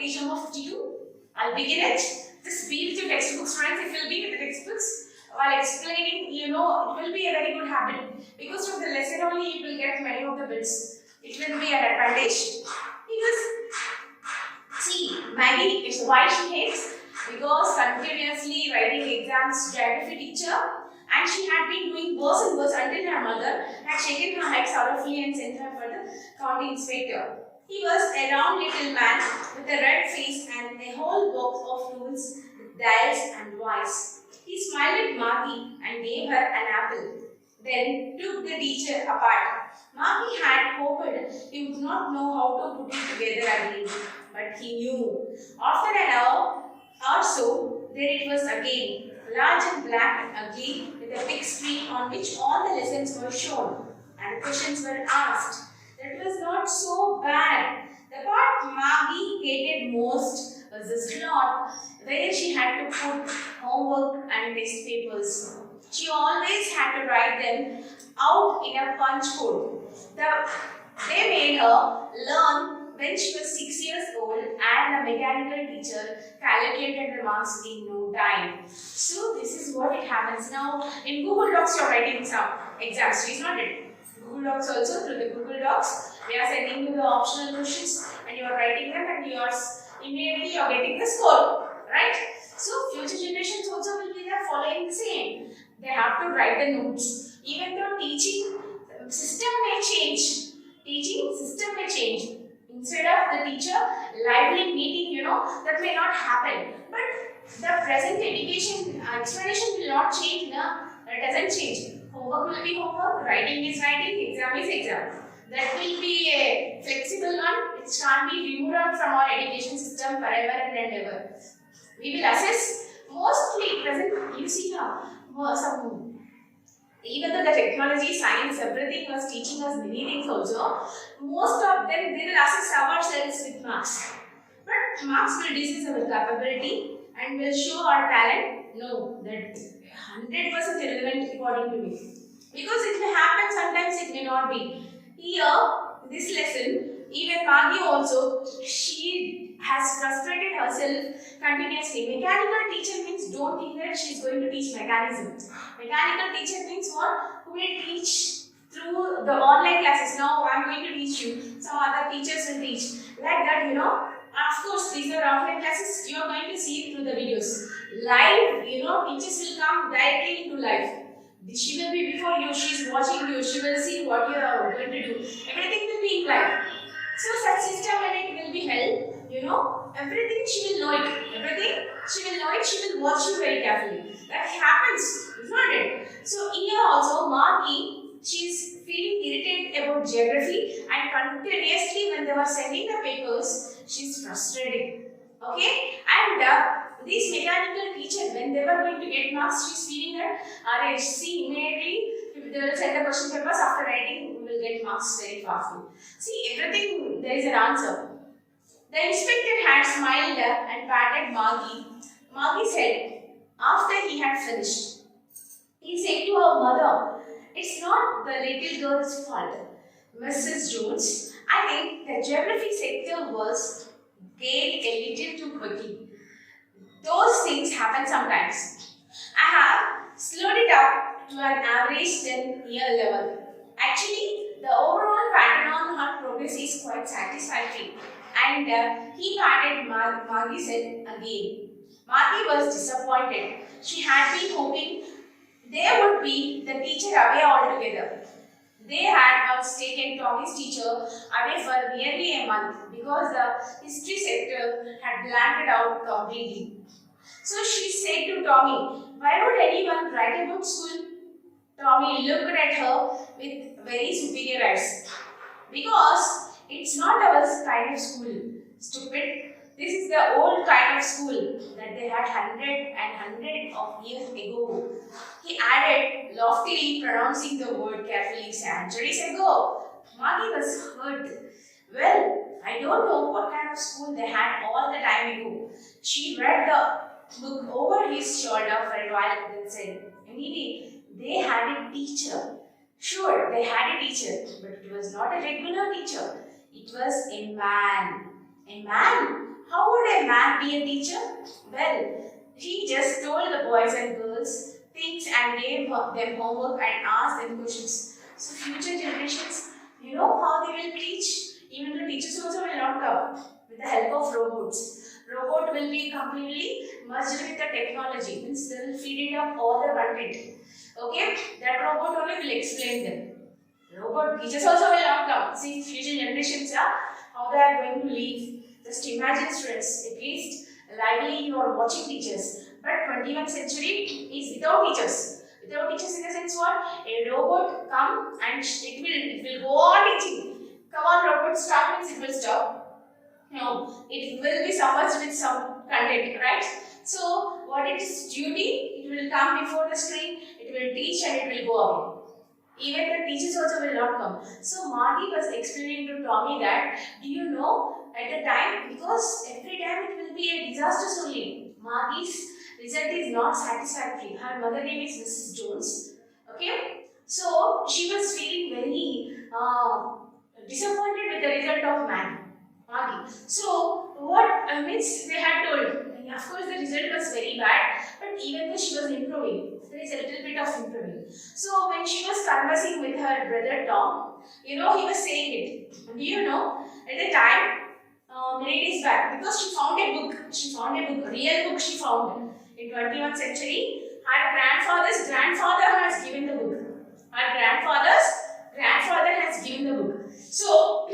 page number 52. I'll begin it. Just be with your textbooks, friends. If you'll be with the textbooks while explaining, it will be a very good habit. Because from the lesson only, you will get many of the bits. It will be an advantage. Because, see, Maggie, it's why she hates. Because continuously writing exams, geography teacher, and she had been doing worse and worse until her mother had shaken her head sorrowfully and sent her for the county inspector. He was a round little man with a red face and a whole box of rules, dials and wires. He smiled at Maggie and gave her an apple, then took the teacher apart. Maggie had hoped he would not know how to put it together again, but he knew. After an hour or so, there it was again, large and black and ugly, with a big screen on which all the lessons were shown and questions were asked. That was not so bad. The part Maggie hated most was the slot where she had to put homework and test papers. She always had to write them out in a punch code. They made her learn when she was 6 years old, and the mechanical teacher calculated the marks in no time. So this is what it happens now. In Google Docs, you are writing some exams. It's not it. Google Docs also, through the Google Docs, they are sending you the optional questions and you are writing them, and you are immediately getting the score, right? So future generations also will be there following the same. They have to write the notes. Even though teaching system may change, instead of the teacher lively meeting, that may not happen. But the present education explanation will not change. That doesn't change. Homework will be homework, writing is writing, exam is exam. That will be a flexible one. It can't be removed out from our education system forever and ever. We will assess mostly present. You see now, even though the technology, science, everything was teaching us many things also, most of them they will assess ourselves with marks. But marks will disease our capability and will show our talent. No, that 100% irrelevant according to me. Because it may happen, sometimes it may not be. Here, this lesson, even Maggie also, she has frustrated herself continuously. Mechanical teacher means don't think that she is going to teach mechanism. Mechanical teacher means what? Who will teach through the online classes. Now I am going to teach you. Some other teachers will teach. Like that, Of course, these are offline classes. You are going to see it through the videos. Live, teachers will come directly into live. She will be before you, she is watching you, she will see what you are going to do. Everything will be in live. So such system when it will be held, everything she will know it. Everything she will know it, she will watch you very carefully. That happens, is not it? So here also Maggie, she is feeling irritated about geography, and continuously when they were sending the papers, she is frustrated. Okay? And this mechanical teacher, when they were going to get marks, she is feeling that see immediately they will send the question papers, after writing we will get marks very fastly. See, everything there is an answer. The inspector had smiled and patted Maggie. Maggie said, after he had finished, he said to her mother, "It's not the little girl's fault, Mrs. Jones. I think the geography sector was gained a little too quickly. Those things happen sometimes. I have slowed it up to an average 10-year level. Actually, the overall pattern on her progress is quite satisfactory." And he patted Maggie said again. Maggie was disappointed. She had been hoping there would be the teacher away altogether. They had once taken Tommy's teacher away for nearly a month because the history sector had blanked out completely. So she said to Tommy, "Why would anyone write about school?" Tommy looked at her with very superior eyes. "Because it's not our kind of school, stupid. This is the old kind of school that they had hundred of years ago." He added, loftily pronouncing the word carefully, "centuries ago." Maggie was hurt. "Well, I don't know what kind of school they had all the time ago." She read the book over his shoulder for a while and then said, "Anyway, they had a teacher." Sure, they had a teacher, but it was not a regular teacher. It was a man. A man? How would a man be a teacher? Well, he just told the boys and girls things and gave them homework and asked them questions. So future generations, you know how they will teach? Even the teachers also will not come with the help of robots. Robot will be completely merged with the technology, means they will feed it up all the content. Okay, that robot only will explain them. Robot teachers also will not come. See, future generations are how they are going to live. Just imagine, students, at least lively you are watching teachers. But 21st century is without teachers. Without teachers in the sense what? A robot come and it will go on teaching. Come on, robot, stop means it will stop. No, it will be submerged with some content, right? So, what it is duty, it will come before the screen, it will teach and it will go away. Even the teachers also will not come. So Marty was explaining to Tommy that, do you know, at the time, because every time it will be a disaster only. Marty's result is not satisfactory. Her mother name is Mrs. Jones. Okay, so she was feeling very disappointed with the result of Marty. So what means they had told. Of course, the result was very bad, but even though she was improving, there is a little bit of improving. So when she was conversing with her brother Tom, you know, he was saying it. Do you know, at the time, many days back, because she found a book, a real book she found in 21st century. Her grandfather's grandfather has given the book. Her grandfather's grandfather has given the book. So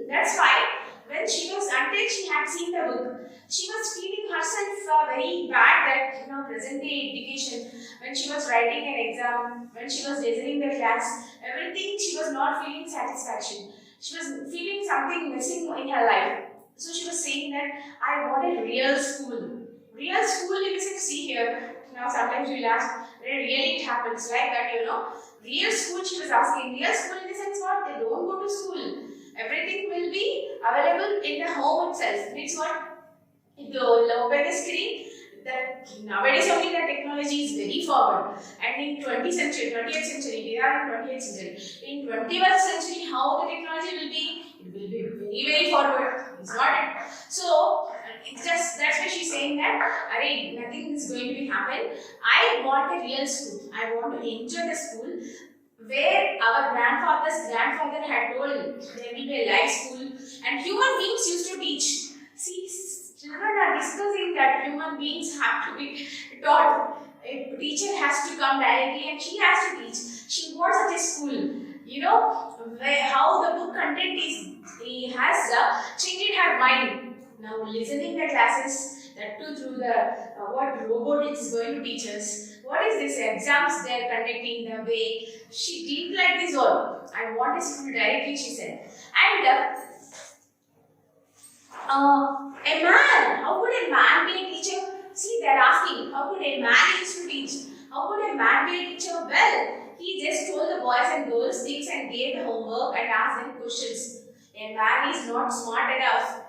that's why when she was, until she had seen the book, she was feeling herself very bad that, you know, present day education, when she was writing an exam, when she was listening the class, everything she was not feeling satisfaction. She was feeling something missing in her life. So she was saying that I want a real school. Real school, you can see here. Now sometimes we will ask, really it happens like that, you know. Real school, she was asking. Real school in the sense what? They don't go to school. Everything will be available in the home itself. Means what? If you open the screen, that nowadays only the technology is very forward. And in 20th century, we are in 20th century. In 21st century, how the technology will be? It will be very, very forward. It's not it. So, it's just, that's why she's saying that, nothing is going to be happen. I want a real school. I want to enjoy the school where our grandfather's grandfather had told there will be a live school and human beings used to teach. See, children are discussing that human beings have to be taught. A teacher has to come directly and she has to teach. She wants such a school, you know, where how the book content is, he has changed her mind. Now listening the classes, that too through the what robot is going to teach us. What is this exams they are conducting the way? She didn't like this all. I want a school directly, she said. And a man, how could a man be a teacher? See, they are asking, how could a man used to teach? How could a man be a teacher? Well, he just told the boys and girls things and gave the homework and asked them questions. A man is not smart enough.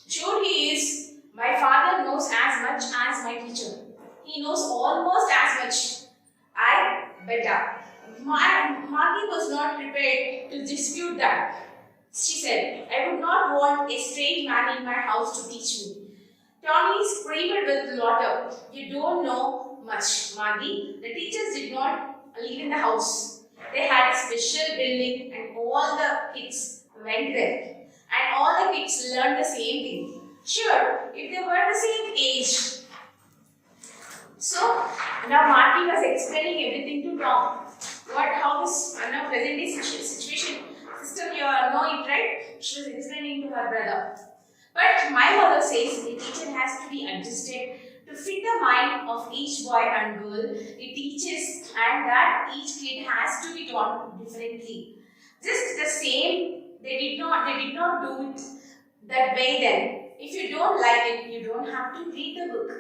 Sure he is. My father knows as much as my teacher. He knows almost as much. I better. Marty was not prepared to dispute that. She said, I would not want a strange man in my house to teach me. Tommy screamed with laughter. You don't know much, Maggie. The teachers did not live in the house. They had a special building and all the kids went there. And all the kids learned the same thing. Sure, if they were the same age. So, now Marty was explaining everything to Tom. How this present day situation system, you all know it, right? She was explaining to her brother. But my mother says the teacher has to be adjusted to fit the mind of each boy and girl. It teaches and that each kid has to be taught differently. Just the same, they did not do it that way then. If you don't like it, you don't have to read the book.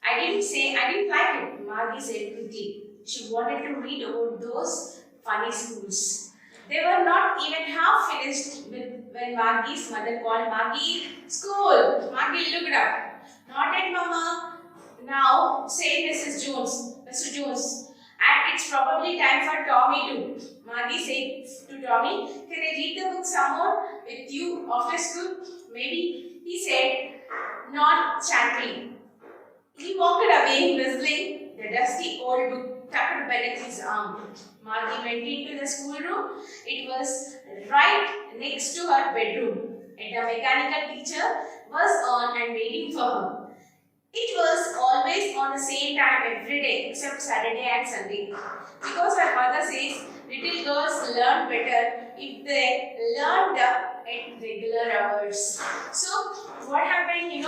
I didn't like it, Margie said quickly. She wanted to read about those funny schools. They were not even half finished when Margie's mother called Margie, school. Margie looked up. Not yet, Mama. Now, say Mrs. Jones. Mr. Jones. And it's probably time for Tommy too. Margie said to Tommy, can I read the book some more with you after school? Maybe. He said, not laughed chantily. He walked away, whistling the dusty old book tucked beneath his arm. Margie went into the schoolroom. It was right next to her bedroom, and the mechanical teacher was on and waiting for her. It was always on the same time every day except Saturday and Sunday. Because her mother says little girls learn better if they learned at regular hours. So what happened,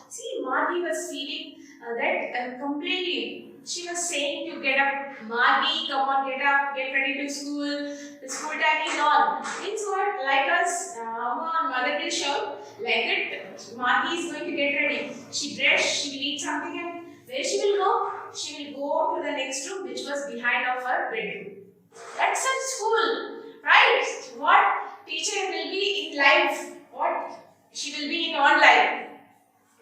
see, Margie was feeling that completely. She was saying to get up, Margie, come on, get up, get ready to school. The school time is on. It's what, like us, mother will shout, like that, Margie is going to get ready. She dressed, she will eat something, and where she will go? She will go to the next room, which was behind of her bedroom. That's at school, right? What teacher will be in life? What she will be in online.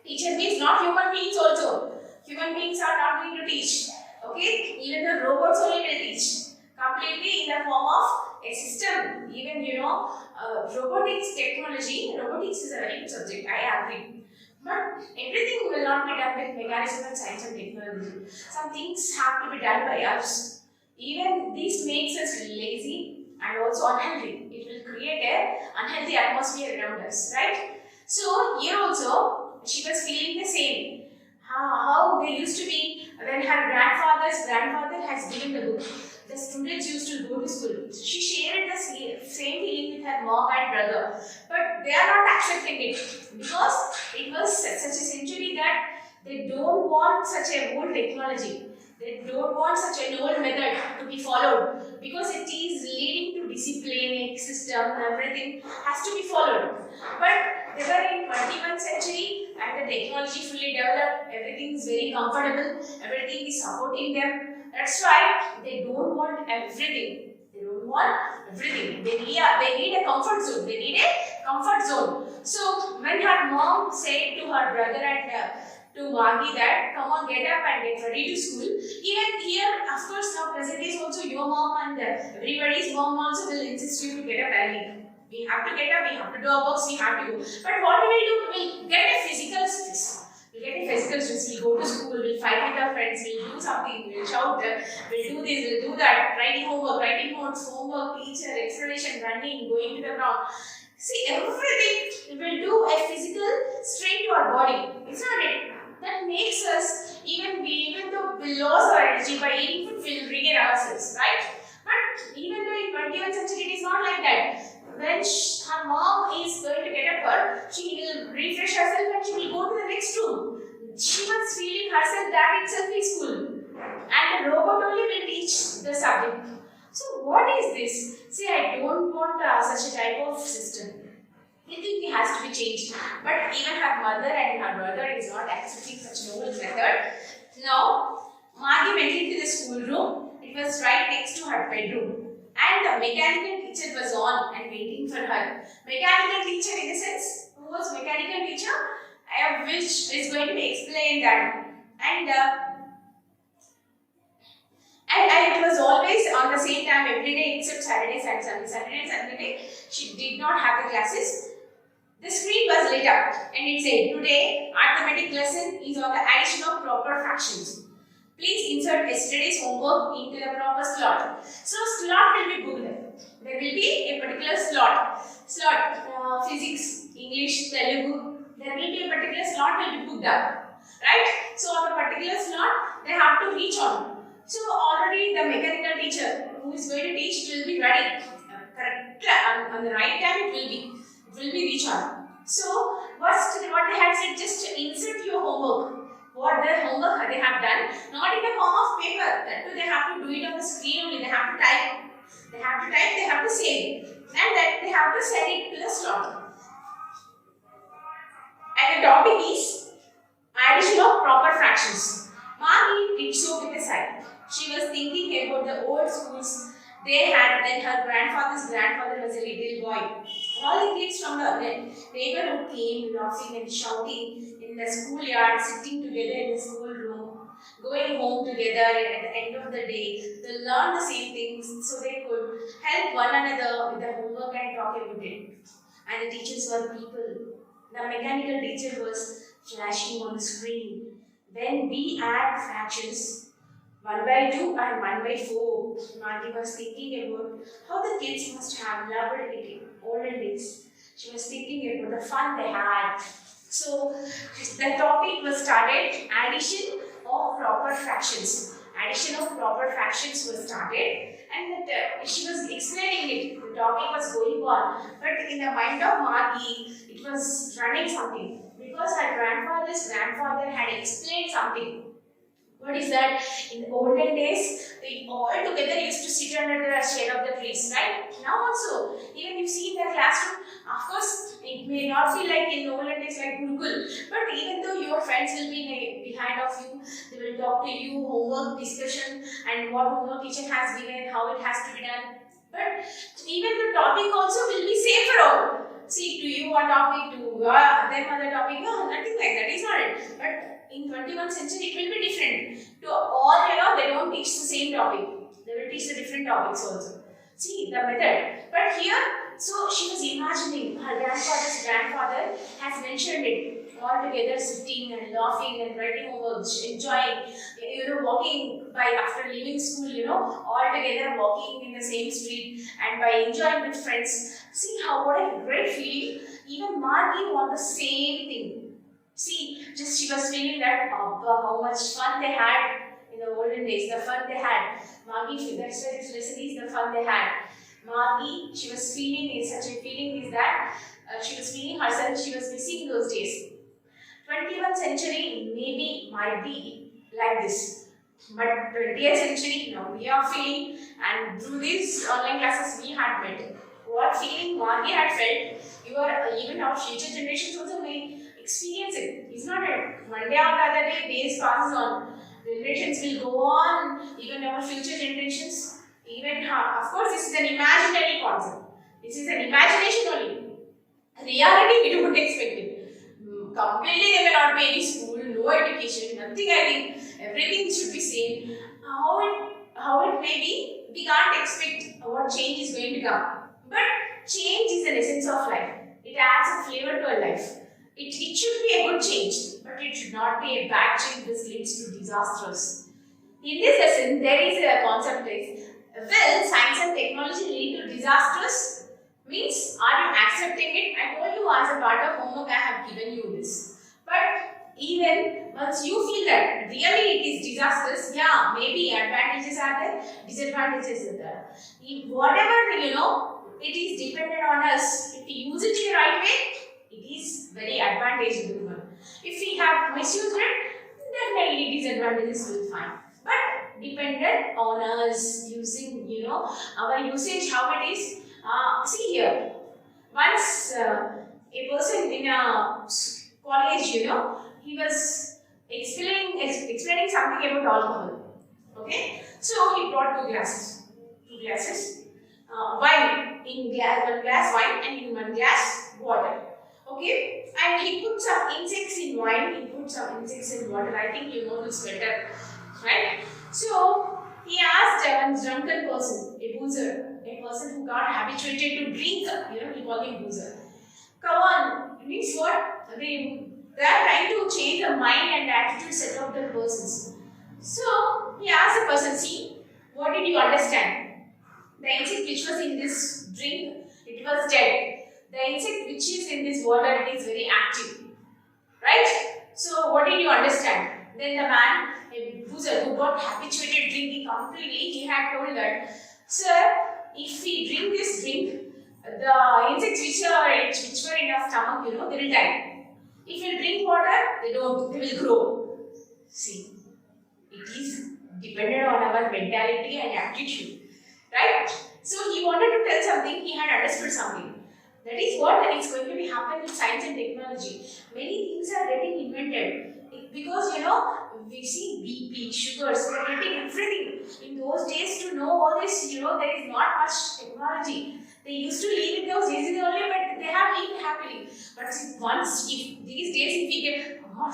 Teacher means not human beings also. Human beings are not going to teach. Okay? Even the robots only will teach. Completely in the form of a system. Even robotics technology. Robotics is a very good subject. I agree. But everything will not be done with mechanism and science and technology. Some things have to be done by us. Even this makes us lazy and also unhealthy. It will create an unhealthy atmosphere around us, right? So here also she was feeling the same. How they used to be when her grandfather has given the book. The students used to go to school. She shared the same feeling with her mom and brother, but they are not accepting it because it was such a century that they don't want such a old technology. They don't want such an old method to be followed because it is leading to discipline, system, everything has to be followed. But they were in 21st century and the technology fully developed, everything is very comfortable, everything is supporting them. That's why they don't want everything. They don't want everything. They need a comfort zone. They need a comfort zone. So when her mom said to her brother and to Margie that come on, get up and get ready to school. Even here, of course, now present is also your mom and everybody's mom also will insist you to get up early. We have to get up, we have to do our works, we have to go. But what we will do? We will get a physical stress. We'll get a physical stress. We'll go to school, we'll fight with our friends, we'll do something, we'll shout, we'll do this, we'll do that, writing homework, writing notes, homework, teacher, explanation, running, going to the ground. See, everything will do a physical strain to our body. It's not it. That makes us, even though we lose our energy by eating food, we'll regain ourselves, right? But even though in 21st century it is not like that. When her mom is going to get up her, she will refresh herself and she will go to the next room. She was feeling herself that itself is school. And the robot only will teach the subject. So what is this? See, I don't want such a type of system. I think it has to be changed. But even her mother and her brother is not accepting such an old method. Now, Margie went into the schoolroom. It was right next to her bedroom. And the mechanical teacher was on and waiting for her. Mechanical teacher in the sense, who was mechanical teacher? Which is going to be explained that. And it was always on the same time every day except Saturdays and Sunday. Saturday and Sunday she did not have the classes. The screen was lit up and it said, today arithmetic lesson is on the addition of proper fractions. Please insert yesterday's homework into the proper slot. So slot will be booked. There will be a particular slot. Physics, English, Telugu. There will be a particular slot will be booked up. Right? So on the particular slot, they have to reach on. So already the mechanical teacher who is going to teach will be ready. Correct. On the right time it will be reach on. So what they have said, just insert your homework. What the homework they have done, not in the form of paper. That too they have to do it on the screen only. They have to type. They have to save. And then they have to send it to the slot. And the topic is addition of proper fractions. Margie did so with a sigh. She was thinking about the old schools they had when her grandfather's grandfather was a little boy. All the kids from the neighborhood came laughing and shouting in the schoolyard, sitting together in the schoolroom, going home together at the end of the day. They learned the same things so they could help one another with the homework and talk about it. And the teachers were people. The mechanical teacher was flashing on the screen. When we add fractions 1 by 2 and 1 by 4, Marty was thinking about how the kids must have loved it in olden days. She was thinking about the fun they had. So the topic was started, addition of proper fractions. Addition of proper fractions was started, and she was explaining it. The topic was going on, but in the mind of Margie, it was running something because her grandfather's grandfather had explained something. What is that? In the olden days, they all together used to sit under the shade of the trees, right? Now also, even you see in the classroom, of course, it may not be like in the olden days like Gurukul, but even though your friends will be behind of you, they will talk to you, homework discussion, and what homework teacher has given, how it has to be done. But even the topic also will be same for all. See, to you one topic, to them other topic, no, nothing like that. It's not it. But in 21st century, it will be different. To all, they don't teach the same topic. They will teach the different topics also. See, the method. But here, so she was imagining her grandfather's grandfather has mentioned it. All together sitting and laughing and writing homework, enjoying, walking by after leaving school, all together walking in the same street and by enjoying with friends. See what a great feeling. Even Margie want the same thing. See, just she was feeling that how much fun they had in the olden days, the fun they had. Margie, that's why this lesson is the fun they had. Margie, she was feeling such a feeling is that she was feeling herself, she was missing those days. 21st century maybe might be like this. But 20th century, now we are feeling, and through these online classes we had met. What feeling Margie had felt, even our future generations also may experience it. It's not that one day or the other day, days passes on. Generations will go on, even our future generations. Even, of course, this is an imaginary concept. This is an imagination only. Reality, we don't expect it. Completely, there may not be any school, no education, nothing. I think everything should be same. How it may be, we can't expect what change is going to come. But change is the essence of life. It adds a flavor to our life. It should be a good change, but it should not be a bad change which leads to disasters. In this lesson, there is a concept is, will science and technology lead to disasters? Means, are you accepting it? I told you as a part of homework I have given you this. But even once you feel that really it is disasters, yeah, maybe advantages are there, disadvantages are there. If whatever, it is dependent on us. If we use it in the right way, it is very advantageous one. If we have misused it, definitely disadvantages will find. But dependent on us using, our usage, how it is. See here, once a person in a college, he was explaining something about alcohol. Okay, so he brought two glasses, wine in one glass wine and in one glass water. Okay, and he put some insects in wine, he put some insects in water. I think you know this better, right? So he asked one drunken person, a boozer, a person who got habituated to drink, he called him boozer. Come on, it means what? They are trying to change the mind and attitude set of the persons. So he asked the person, see, what did you understand? The insect which was in this drink, it was dead. The insect which is in this water, it is very active. Right? So what did you understand? Then the man, a boozer who got habituated drinking completely, he had told that, sir, if we drink this drink, the insects which were in our stomach, they will die. If we drink water, they will grow. See, it is dependent on our mentality and attitude. Right? So he wanted to tell something, he had understood something. That is what is going to be happening with science and technology. Many things are getting invented. Because we see BP, sugars, we are getting everything. In those days to know all this, there is not much technology. They used to live in those days only, but they have lived happily. But if these days if we get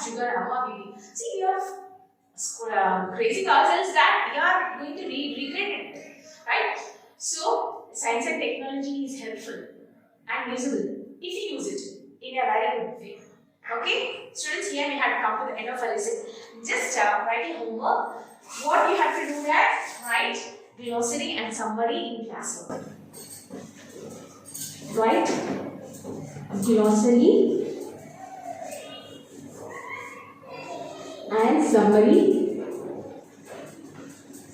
sugar, BP, see we are crazing ourselves that we are going to regret it. Right? So science and technology is helpful and usable if you use it in a very good way. Okay, students, here we had come to the end of our lesson. Just write your homework. What you have to do that? Write glossary and summary in classroom. Write glossary and summary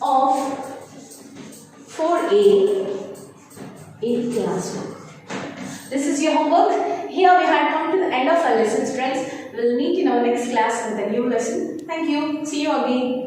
of 4A in classroom. This is your homework. Here we have come to the end of our lessons, friends. We will meet in our next class with a new lesson. Thank you. See you again.